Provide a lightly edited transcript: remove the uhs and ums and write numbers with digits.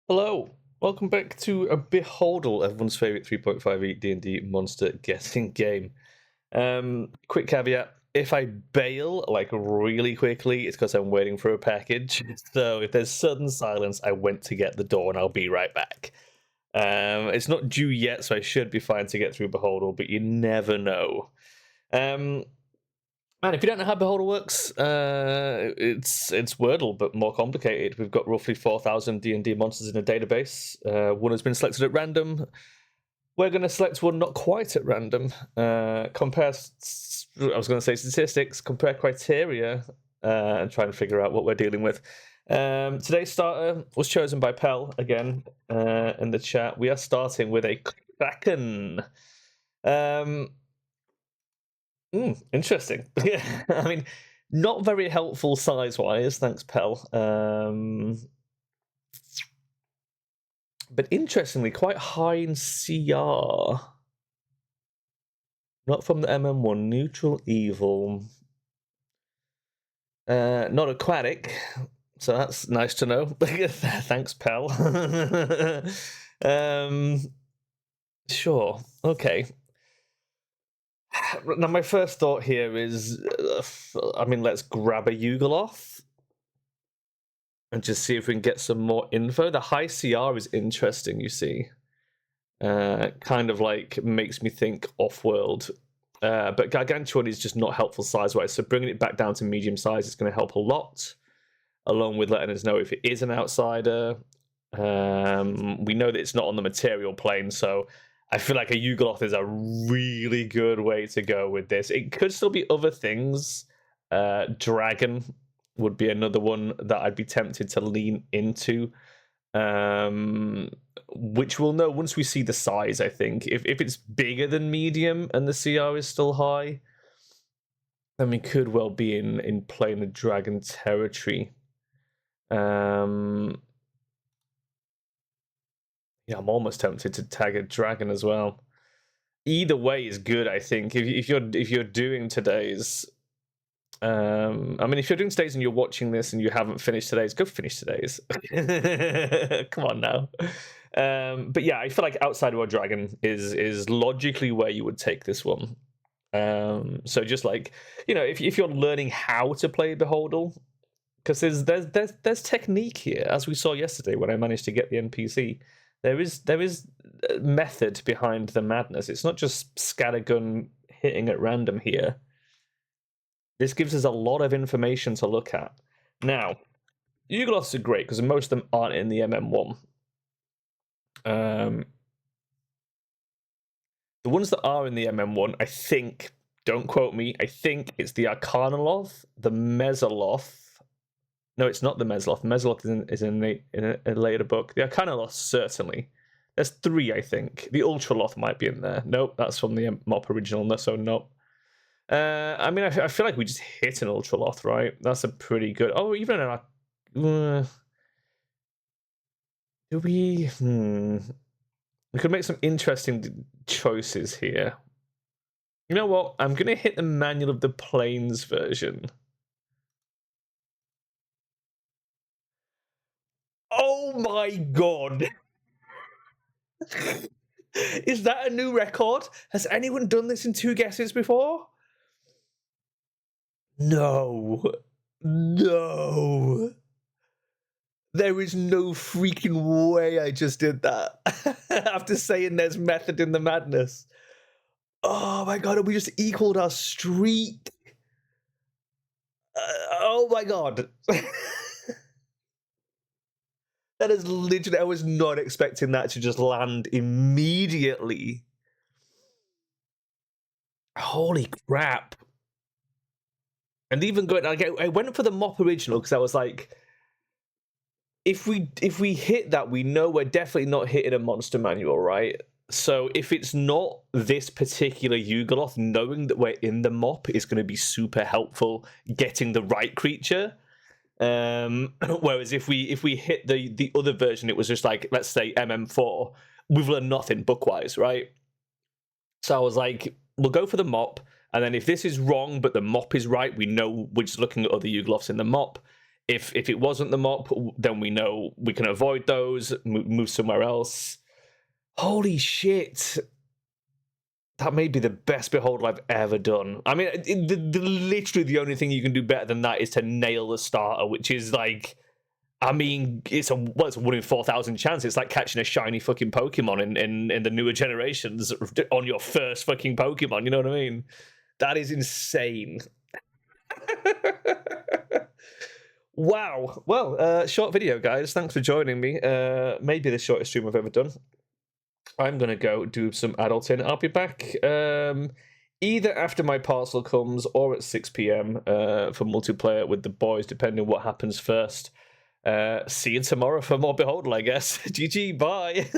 Hello, welcome back to a Beholdle, everyone's favorite 3.58 D&D monster guessing game. Quick caveat: if I bail like really quickly, it's because I'm waiting for a package. So if there's sudden silence, I went to get the door and I'll be right back. It's not due yet, so I should be fine to get through Beholdle, but you never know. Um, Man, if you don't know how Beholder works, it's Wordle, but more complicated. We've got roughly 4,000 D&D monsters in a database. One has been selected at random. We're going to select one not quite at random. Compare, I was going to say statistics, compare criteria, and try and figure out what we're dealing with. Today's starter was chosen by Pell, again, in the chat. We are starting with a Kraken. Interesting. Yeah, I mean, not very helpful size-wise, thanks, Pell. But interestingly, quite high in CR. Not from the MM1. Neutral evil. Not aquatic, so that's nice to know. Thanks, Pell. Sure. Okay. Now, my first thought here is, let's grab a Yugoloth and just see if we can get some more info. The high CR is interesting, you see. Kind of like makes me think off-world. But Gargantuan is just not helpful size-wise, so bringing it back down to medium size is going to help a lot, along with letting us know if it is an outsider. We know that it's not on the material plane, so I feel like a Yugoloth is a really good way to go with this. It could still be other things. Dragon would be another one that I'd be tempted to lean into, which we'll know once we see the size, I think. If it's bigger than medium and the CR is still high, then we could well be in playing the dragon territory. Yeah, I'm almost tempted to tag a dragon as well. Either way is good, I think. If you're doing today's, if you're doing today's and you're watching this and you haven't finished today's, go finish today's. Come on now. But yeah, I feel like Outsider or Dragon is logically where you would take this one. So just like, if you're learning how to play Beholdle, because there's technique here, as we saw yesterday when I managed to get the NPC. There is method behind the madness. It's not just scattergun hitting at random here. This gives us a lot of information to look at. Now, Yugoloths are great because most of them aren't in the MM1. The ones that are in the MM1, I think, don't quote me, I think it's the Arcanoloth, the Mesoloth. No, it's not the Mesoloth. The Mesoloth is in a later book. The Arcanoloth, certainly. There's 3, I think. The Ultraloth might be in there. Nope, that's from the MOP original, so nope. I feel like we just hit an Ultraloth, right? That's a pretty good... Oh, even an... do we... We could make some interesting choices here. You know what? I'm going to hit the Manual of the Planes version. Oh my god! Is that a new record? Has anyone done this in 2 guesses before? No. No. There is no freaking way I just did that. After saying there's method in the madness. Oh my god, we just equaled our streak. Oh my god. That is literally, I was not expecting that to just land immediately. Holy crap. And even going, like, I went for the MOP original because I was like, if we hit that, we know we're definitely not hitting a monster manual, right? So if it's not this particular Yugoloth, knowing that we're in the MOP is going to be super helpful getting the right creature. Whereas if we hit the other version, it was just like, let's say MM4, we've learned nothing bookwise, right? So I was like, we'll go for the MOP, and then if this is wrong but the MOP is right, we know we're just looking at other Yugoloths in the MOP. If it wasn't the mop, then we know we can avoid those, move somewhere else. Holy shit. That may be the best Beholdle I've ever done. I mean, literally the only thing you can do better than that is to nail the starter, which is like, I mean, it's a 1 in 4,000 chance. It's like catching a shiny fucking Pokemon in the newer generations on your first fucking Pokemon. You know what I mean? That is insane. Wow. Well, short video, guys. Thanks for joining me. Maybe the shortest stream I've ever done. I'm going to go do some adulting. I'll be back either after my parcel comes or at 6 p.m. For multiplayer with the boys, depending what happens first. See you tomorrow for more Beholdle, I guess. GG, bye.